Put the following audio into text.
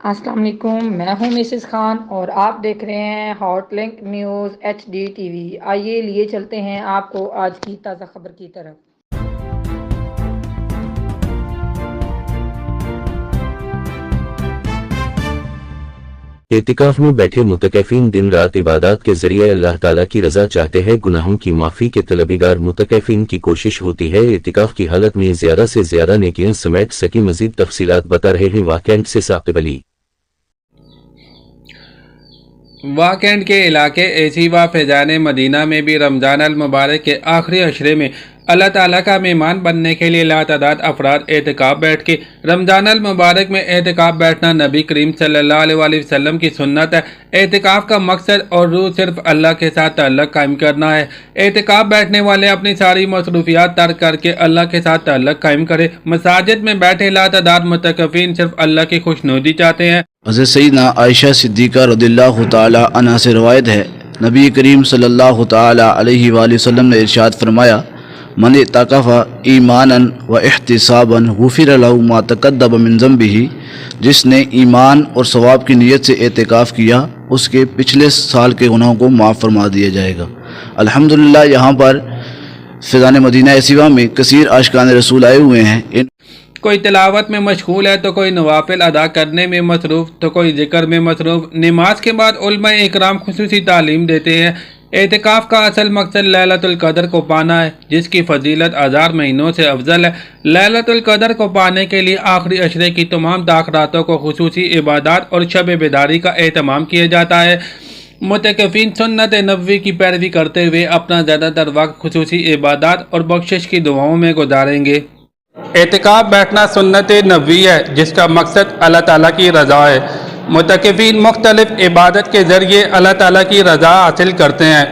السلام علیکم، میں ہوں مسز خان اور آپ دیکھ رہے ہیں hot link news HD TV۔ آئیے لیے چلتے ہیں آپ کو آج کی تازہ خبر کی طرف۔ اعتکاف میں بیٹھے متکفین دن رات عبادات کے ذریعے اللہ تعالیٰ کی رضا چاہتے ہیں۔ گناہوں کی معافی کے طلبگار متکفین کی کوشش ہوتی ہے اعتکاف کی حالت میں زیادہ سے زیادہ نیکیاں سمیٹ سکی۔ مزید تفصیلات بتا رہے ہیں واقعینٹ سے ثاقب علی۔ واقعینٹ کے علاقے ایسی و فیضان مدینہ میں بھی رمضان المبارک کے آخری عشرے میں اللہ تعالیٰ کا مہمان بننے کے لیے لاتعداد افراد اعتکاف بیٹھ کے رمضان المبارک میں اعتکاف بیٹھنا نبی کریم صلی اللہ علیہ وآلہ وسلم کی سنت ہے۔ اعتکاف کا مقصد اور روح صرف اللہ کے ساتھ تعلق قائم کرنا ہے۔ اعتکاف بیٹھنے والے اپنی ساری مصروفیات ترک کر کے اللہ کے ساتھ تعلق قائم کرے۔ مساجد میں بیٹھے لاتعداد متکفین صرف اللہ کی خوشنودی چاہتے ہیں۔ حضرت سیدنا عائشہ صدیقہ رضی اللہ تعالی عنہ سے روایت ہے، نبی کریم صلی اللہ تعالی علیہ وآلہ وسلم نے ارشاد فرمایا، من اعتکف ایمانا و احتسابا غفر له ما تقدم من ذنبہ، جس نے ایمان اور ثواب کی نیت سے اعتکاف کیا اس کے پچھلے سال کے گناہوں کو معاف فرما دیا جائے گا۔ الحمدللہ یہاں پر فیضان مدینہ ایسیوا میں کثیر عاشقان رسول آئے ہوئے ہیں۔ کوئی تلاوت میں مشغول ہے تو کوئی نوافل ادا کرنے میں مصروف تو کوئی ذکر میں مصروف۔ نماز کے بعد علماء اکرام خصوصی تعلیم دیتے ہیں۔ اعتکاف کا اصل مقصد لیلۃ القدر کو پانا ہے، جس کی فضیلت 1000 مہینوں سے افضل ہے۔ لیلۃ القدر کو پانے کے لیے آخری عشرے کی تمام تاخیراتوں کو خصوصی عبادات اور شب بیداری کا اہتمام کیا جاتا ہے۔ متکفین سنت نبوی کی پیروی کرتے ہوئے اپنا زیادہ تر وقت خصوصی عبادات اور بخشش کی دعاؤں میں گزاریں گے۔ اعتکاف بیٹھنا سنت نبوی ہے جس کا مقصد اللہ تعالیٰ کی رضا ہے۔ متکفین مختلف عبادت کے ذریعے اللہ تعالیٰ کی رضا حاصل کرتے ہیں۔